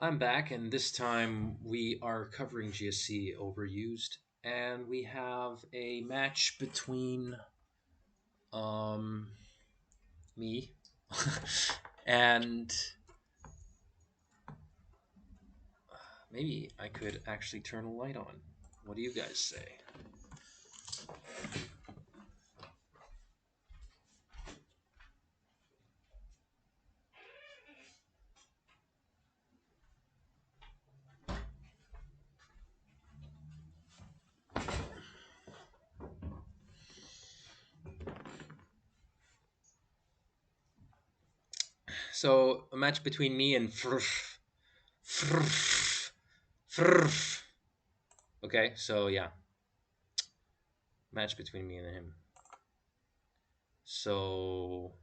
I'm back, and this time we are covering GSC Overused, and we have a match between um me and maybe I could actually turn a light on. What do you guys say? So a match between me and Frf. Okay, so yeah, match between me and him. So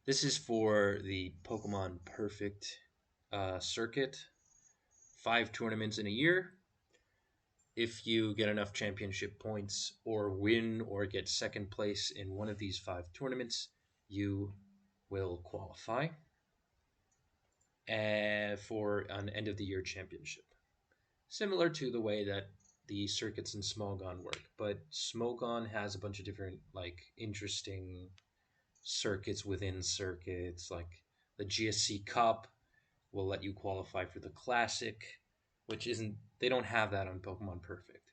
this is for the Pokemon Perfect circuit. 5 tournaments in a year. If you get enough championship points or win or get second place in one of these 5 tournaments, you will qualify for an end of the year championship. Similar to the way that the circuits in Smogon work, but Smogon has a bunch of different interesting circuits within circuits, like the GSC Cup will let you qualify for the Classic, which isn't they don't have that on Pokemon Perfect.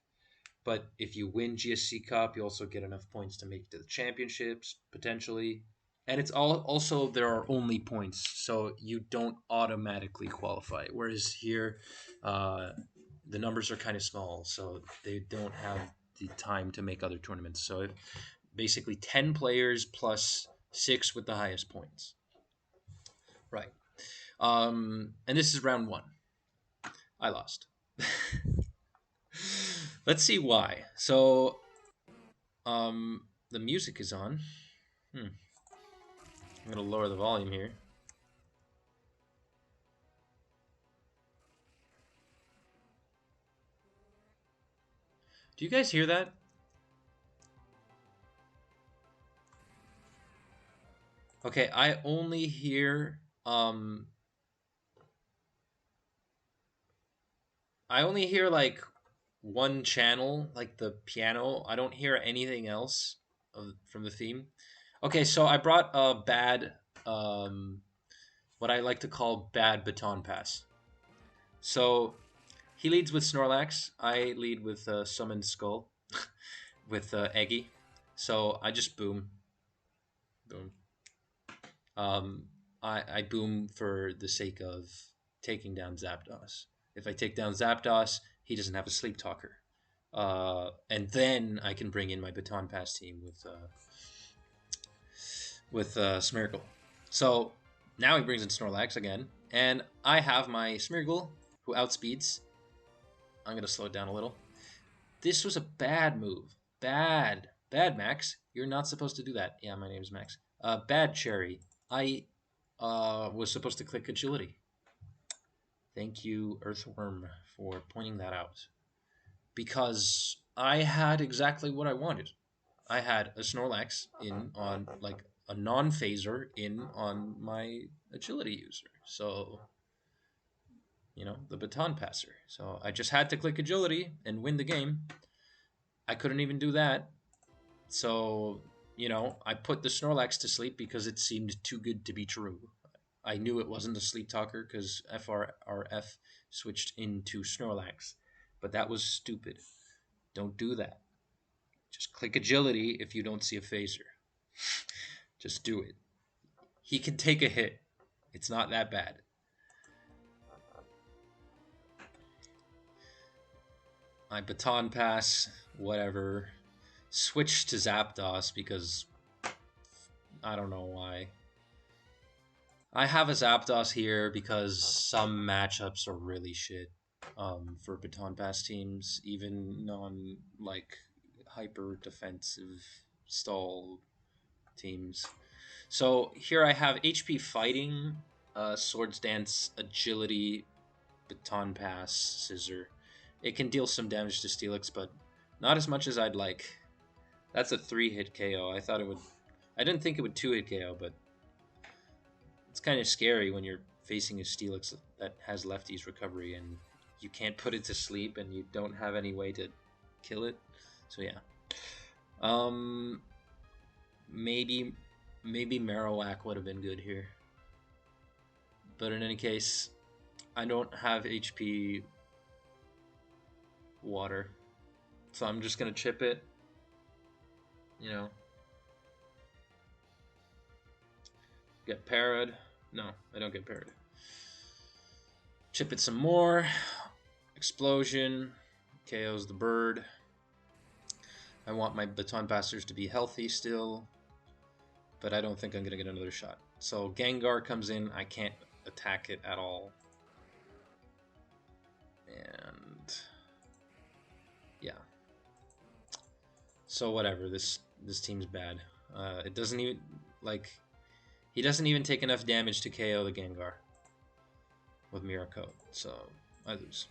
But if you win GSC Cup, you also get enough points to make it to the championships potentially. And it's also there are only points, so you don't automatically qualify. Whereas here, uh, the numbers are kind of small, so they don't have the time to make other tournaments. So basically, 10 players plus six with the highest points. Right. And this is round one. I lost. Let's see why. So, the music is on. I'm gonna lower the volume here. Do you guys hear that? Okay, I only hear like one channel, like the piano. I don't hear anything else from the theme. Okay, so I brought a bad what I like to call bad baton pass. So he leads with Snorlax. I lead with Summoned Skull with Eggy. So I just boom, boom. Um, I boom for the sake of taking down Zapdos. If I take down Zapdos, he doesn't have a Sleep Talker. And then I can bring in my Baton Pass team with Smeargle. So now he brings in Snorlax again, and I have my Smeargle who outspeeds. I'm gonna slow it down a little. This was a bad move. Bad, Max. You're not supposed to do that. Yeah, my name's Max. Bad, Cherry. I was supposed to click agility. Thank you, Earthworm, for pointing that out. Because I had exactly what I wanted. I had a Snorlax in on like a non-phaser in on my agility user. So the baton passer. So I just had to click agility and win the game. I couldn't even do that. So, I put the Snorlax to sleep because it seemed too good to be true. I knew it wasn't a sleep talker because FRRF switched into Snorlax. But that was stupid. Don't do that. Just click agility if you don't see a phaser. Just do it. He can take a hit. It's not that bad. I baton pass, whatever. Switch to Zapdos because I don't know why. I have a Zapdos here because some matchups are really shit for Baton Pass teams, even non hyper defensive stall teams. So here I have HP Fighting, Swords Dance, Agility, Baton Pass, Scissor. It can deal some damage to Steelix, but not as much as I'd like. That's a 3-hit KO. I thought it would. I didn't think it would 2-hit KO, but it's kind of scary when you're facing a Steelix that has lefties recovery, and you can't put it to sleep, and you don't have any way to kill it. So yeah, um, maybe Marowak would have been good here, but in any case, I don't have HP water, so I'm just gonna chip it. You know, get parried. No, I don't get parried. Chip it some more. Explosion. KOs the bird. I want my baton passers to be healthy still, but I don't think I'm going to get another shot. So Gengar comes in. I can't attack it at all. And yeah. So whatever. This team's bad. It doesn't even like he doesn't even take enough damage to KO the Gengar with Mirror Coat. So I lose.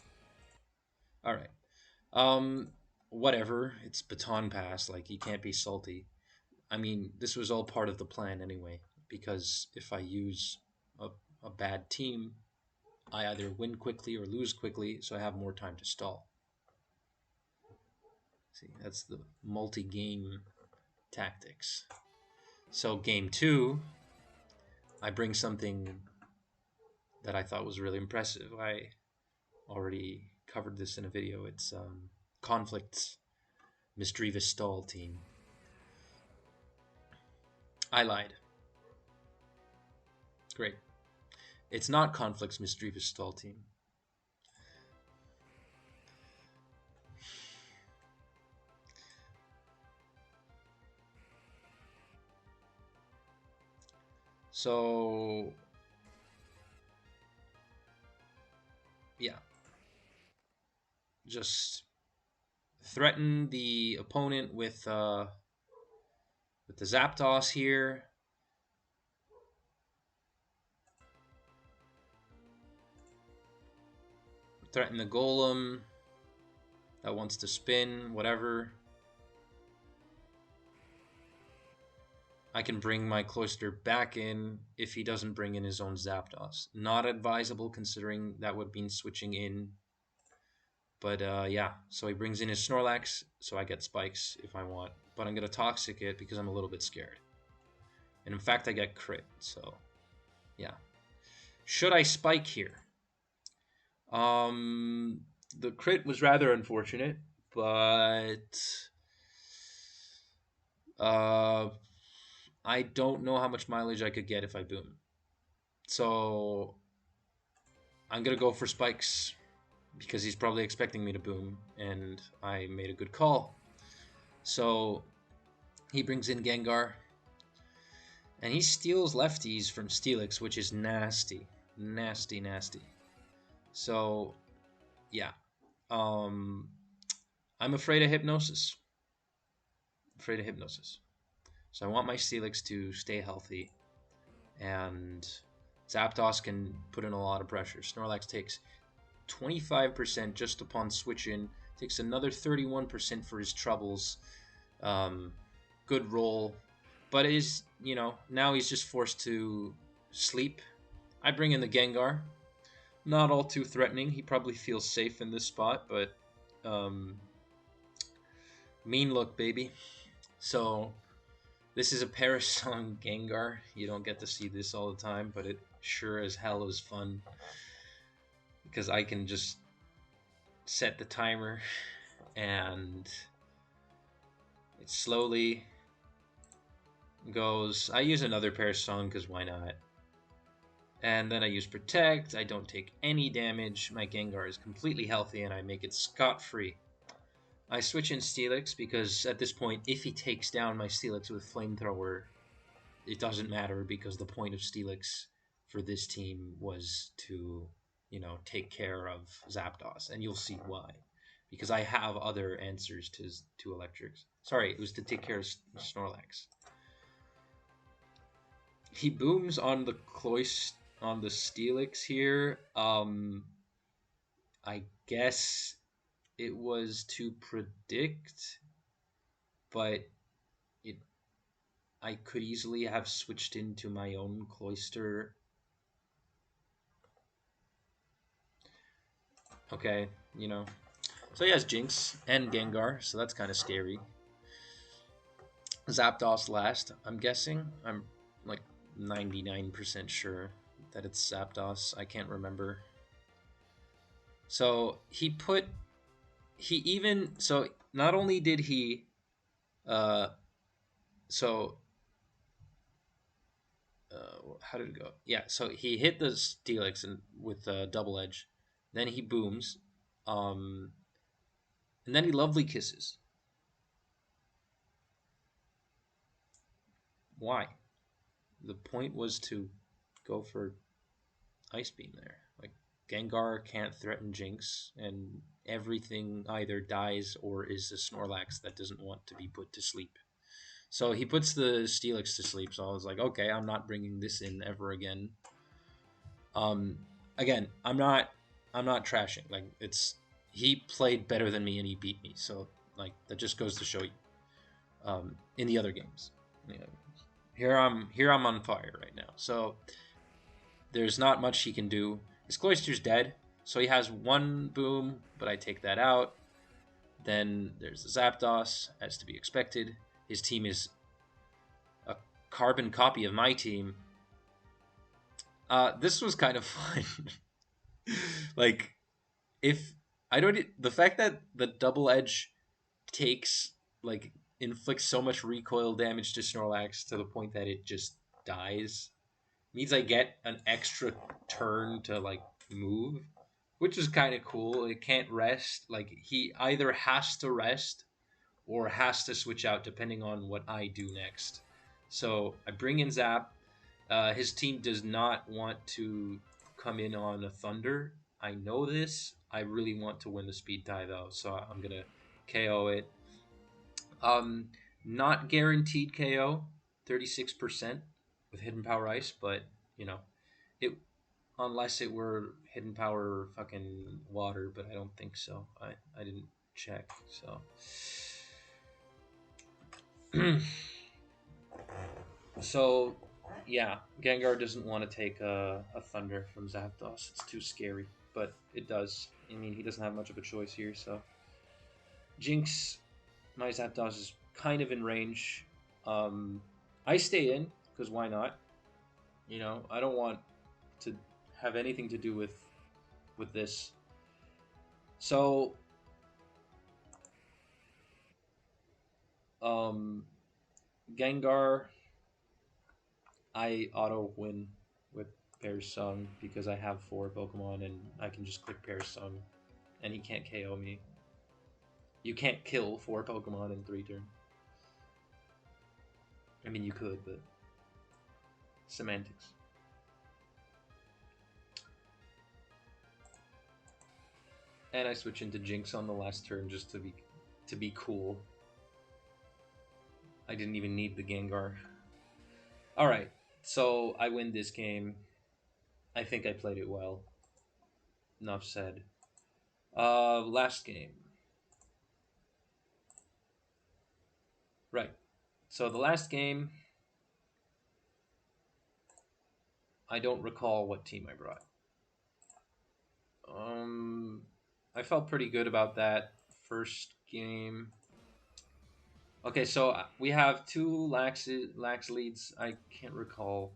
All right. Whatever. It's baton pass. Like he can't be salty. I mean, this was all part of the plan anyway. Because if I use a bad team, I either win quickly or lose quickly, so I have more time to stall. See, that's the multi-game tactics. So game 2, I bring something that I thought was really impressive. I already covered this in a video. It's Conflict's Misdreavus Stall team. I lied. Great. It's not Conflict's Misdreavus Stall team. So yeah, just threaten the opponent with the Zapdos here. Threaten the Golem that wants to spin, whatever. I can bring my Cloyster back in if he doesn't bring in his own Zapdos. Not advisable considering that would mean switching in. But yeah, so he brings in his Snorlax, so I get Spikes if I want. But I'm going to Toxic it because I'm a little bit scared. And in fact, I get crit, so yeah. Should I Spike here? The crit was rather unfortunate, but I don't know how much mileage I could get if I boom. So I'm gonna go for spikes because he's probably expecting me to boom, and I made a good call. So he brings in Gengar, and he steals lefties from Steelix, which is nasty, nasty, nasty. So yeah, I'm afraid of Hypnosis. Afraid of Hypnosis. So I want my Steelix to stay healthy, and Zapdos can put in a lot of pressure. Snorlax takes 25% just upon switch in, takes another 31% for his troubles. Good roll, but is, you know, now he's just forced to sleep. I bring in the Gengar. Not all too threatening. He probably feels safe in this spot, but mean look, baby. So this is a Parasong Gengar. You don't get to see this all the time, but it sure as hell is fun because I can just set the timer and it slowly goes. I use another Parasong because why not? And then I use Protect. I don't take any damage. My Gengar is completely healthy and I make it scot-free. I switch in Steelix because at this point, if he takes down my Steelix with Flamethrower, it doesn't matter because the point of Steelix for this team was to, you know, take care of Zapdos, and you'll see why. Because I have other answers to Electrics. Sorry, it was to take care of Snorlax. He booms on the on the Steelix here. I guess it was to predict, but it I could easily have switched into my own Cloyster Okay, you know. So he has Jinx and Gengar, so that's kind of scary. Zapdos last, I'm guessing. I'm like 99% sure that it's Zapdos. I can't remember. So he even so not only did he uh so how did it go? Yeah, so he hit the Steelix and with double edge, then he booms, um, and then he lovely kisses. Why? The point was to go for Ice Beam there. Like Gengar can't threaten Jinx, and everything either dies or is a Snorlax that doesn't want to be put to sleep. So he puts the Steelix to sleep. So I was like, okay, I'm not bringing this in ever again. Um, again, I'm not trashing. Like it's he played better than me and he beat me. So like that just goes to show you. In the other games, you know, here I'm on fire right now. So there's not much he can do. His Cloyster's dead, so he has one boom, but I take that out. Then there's the Zapdos, as to be expected. His team is a carbon copy of my team. This was kind of fun. Like if I don't the fact that the double edge takes like inflicts so much recoil damage to Snorlax to the point that it just dies means I get an extra turn to like move, which is kind of cool. It can't rest. Like he either has to rest or has to switch out depending on what I do next. So I bring in Zap. His team does not want to come in on a Thunder. I know this. I really want to win the speed tie though, so I'm gonna KO it. Um, Not guaranteed KO, 36% with Hidden Power Ice, but you know, it unless it were Hidden Power fucking water, but I don't think so. I didn't check, so so yeah, Gengar doesn't want to take a Thunder from Zapdos. It's too scary, but it does. I mean, he doesn't have much of a choice here, so Jinx, my Zapdos is kind of in range. Um, I stay in because why not? You know, I don't want to have anything to do with this. So, um, Gengar, I auto win with Pear's Song because I have four Pokemon and I can just click Pear's Song and he can't KO me. You can't kill four Pokemon in 3 turns. I mean, you could, but semantics. And I switch into Jinx on the last turn just to be cool. I didn't even need the Gengar. All right, so I win this game. I think I played it well. Enough said. Last game. Right. So the last game, I don't recall what team I brought. Um, I felt pretty good about that first game. Okay, so we have two lax leads. I can't recall.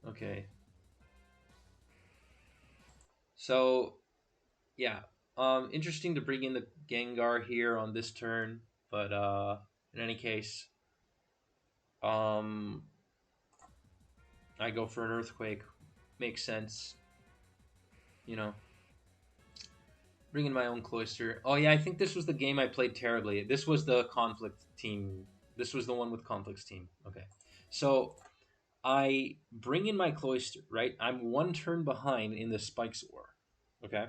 Okay, so yeah, interesting to bring in the Gengar here on this turn, but in any case, um, I go for an Earthquake. Makes sense, you know. Bringing my own Cloyster. Oh yeah, I think this was the game I played terribly. This was the conflict team. This was the one with conflicts team. Okay, so I bring in my Cloyster. Right, I'm one turn behind in the Spikes War. Okay,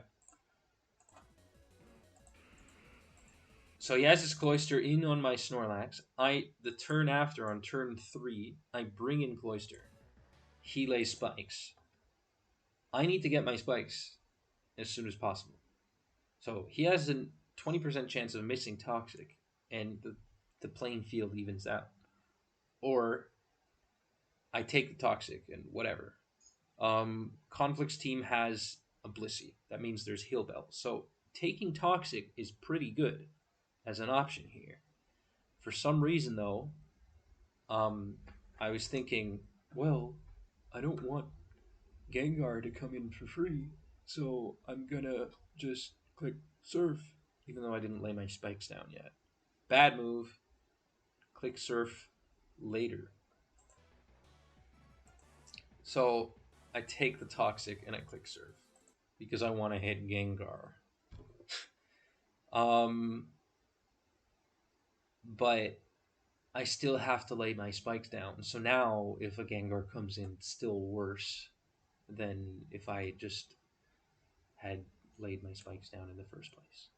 so he has his Cloyster in on my Snorlax. The turn after on turn 3, I bring in Cloyster. He lays spikes. I need to get my spikes as soon as possible. So he has a 20% chance of missing Toxic, and the playing field evens out. Or I take the Toxic and whatever. Conflict's team has a Blissey. That means there's Heal Bell. So taking Toxic is pretty good as an option here. For some reason, though, um, I was thinking, well, I don't want Gengar to come in for free, so I'm gonna just click Surf, even though I didn't lay my spikes down yet. Bad move. Click Surf later. So I take the Toxic and I click Surf because I want to hit Gengar. Um, but I still have to lay my spikes down. So now, if a Gengar comes in, it's still worse than if I just had laid my spikes down in the first place.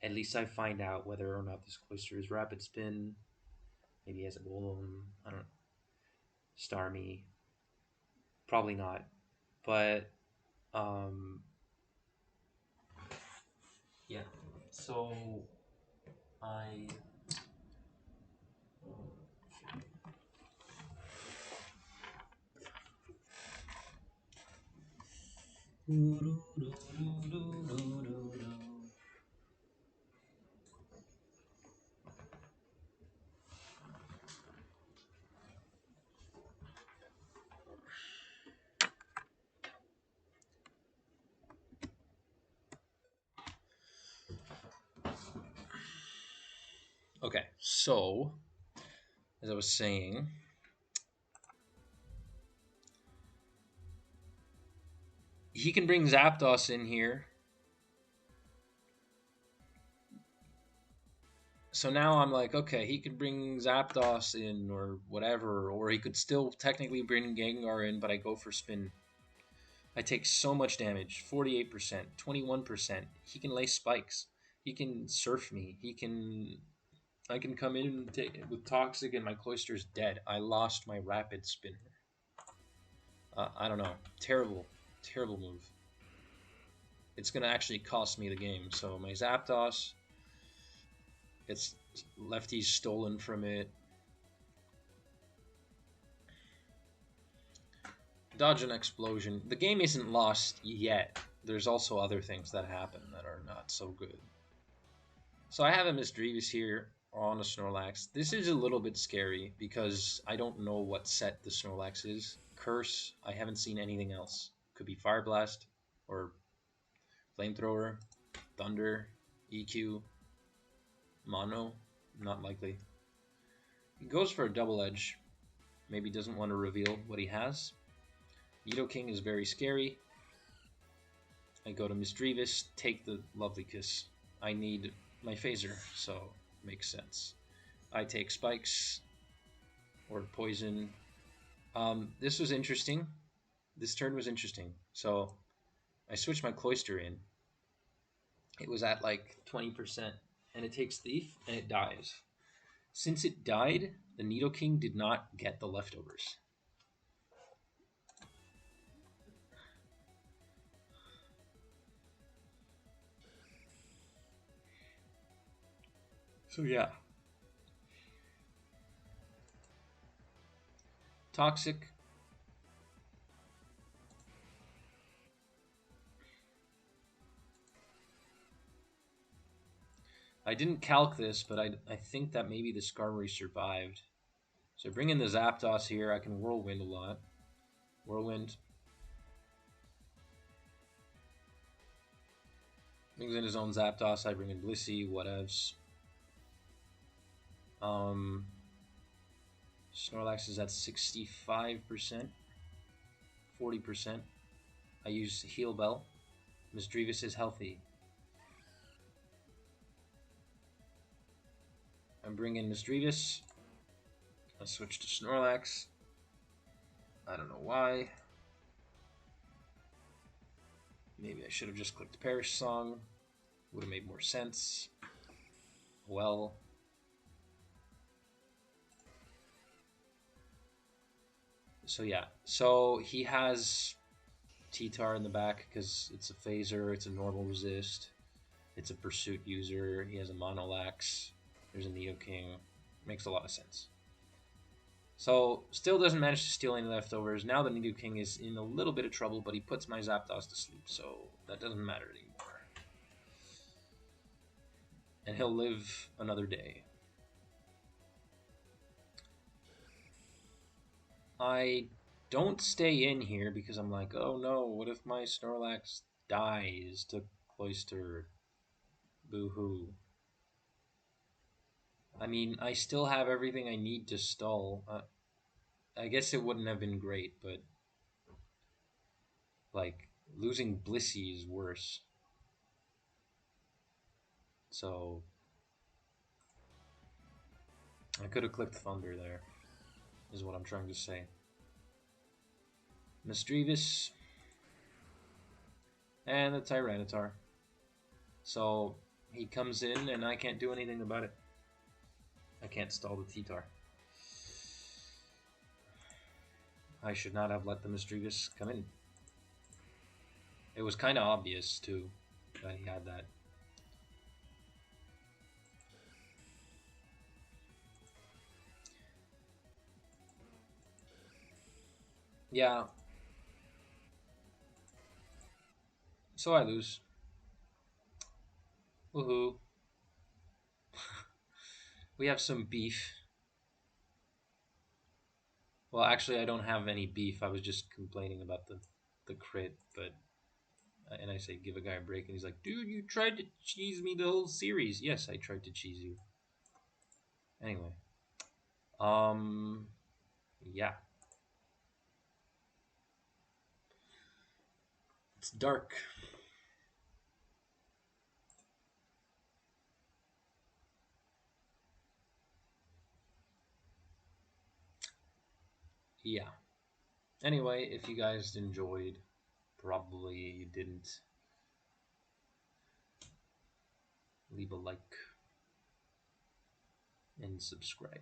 At least I find out whether or not this Cloyster is Rapid Spin. Maybe he has a Golem. I don't know. Starmie. Probably not. But, yeah. So, I. Okay, so as I was saying, he can bring Zapdos in here. So now I'm like, okay, he could bring Zapdos in or whatever, or he could still technically bring Gengar in, but I go for spin. I take so much damage, 48%, 21%. He can lay spikes. He can surf me. I can come in and take, with Toxic and my Cloyster's dead. I lost my Rapid Spinner. I don't know. Terrible, terrible move. It's going to actually cost me the game. So my Zapdos gets lefties stolen from it. Dodge an explosion. The game isn't lost yet. There's also other things that happen that are not so good. So I have a Misdreavus here on a Snorlax. This is a little bit scary because I don't know what set the Snorlax is. Curse, I haven't seen anything else. Could be Fire Blast or Flamethrower, Thunder, EQ, Mono, not likely. He goes for a Double Edge. Maybe doesn't want to reveal what he has. Nidoking is very scary. I go to Misdreavus, take the Lovely Kiss. I need my Phaser, so makes sense. I take Spikes or Poison. This was interesting. This turn was interesting. So I switched my Cloyster in. It was at like 20%, and it takes Thief, and it dies. Since it died, the Nidoking did not get the leftovers. So yeah. Toxic. I didn't calc this, but I think that maybe the Skarmory survived. So I bring in the Zapdos here. I can Whirlwind a lot. Whirlwind. Brings in his own Zapdos. I bring in Blissey, whatevs. Snorlax is at 65%. 40%. I use Heal Bell. Misdreavus is healthy. I'm bringing Misdreavus. I switch to Snorlax. I don't know why. Maybe I should have just clicked Perish Song. Would have made more sense. Well. So yeah. So he has T-Tar in the back because it's a phaser, it's a normal resist, it's a pursuit user, he has a Monolax, there's a Nidoking. Makes a lot of sense. So, still doesn't manage to steal any leftovers. Now the Nidoking is in a little bit of trouble, but he puts my Zapdos to sleep, so that doesn't matter anymore. and he'll live another day. I don't stay in here because I'm like, oh no, what if my Snorlax dies to Cloyster? Boo hoo. I mean, I still have everything I need to stall. I guess it wouldn't have been great, but like losing Blissey is worse. So I could have clicked Thunder there, is what I'm trying to say. Misdreavus and the Tyranitar. So he comes in and I can't do anything about it. I can't stall the T-Tar. I should not have let the Misdreavus come in. It was kind of obvious, too, that he had that. Yeah. So I lose. Woohoo. We have some beef. Well, actually, I don't have any beef. I was just complaining about the crit, but and I say give a guy a break, and he's like, "Dude, you tried to cheese me the whole series." Yes, I tried to cheese you. Anyway, yeah, it's dark. Yeah. Anyway, if you guys enjoyed, probably you didn't, leave a like and subscribe.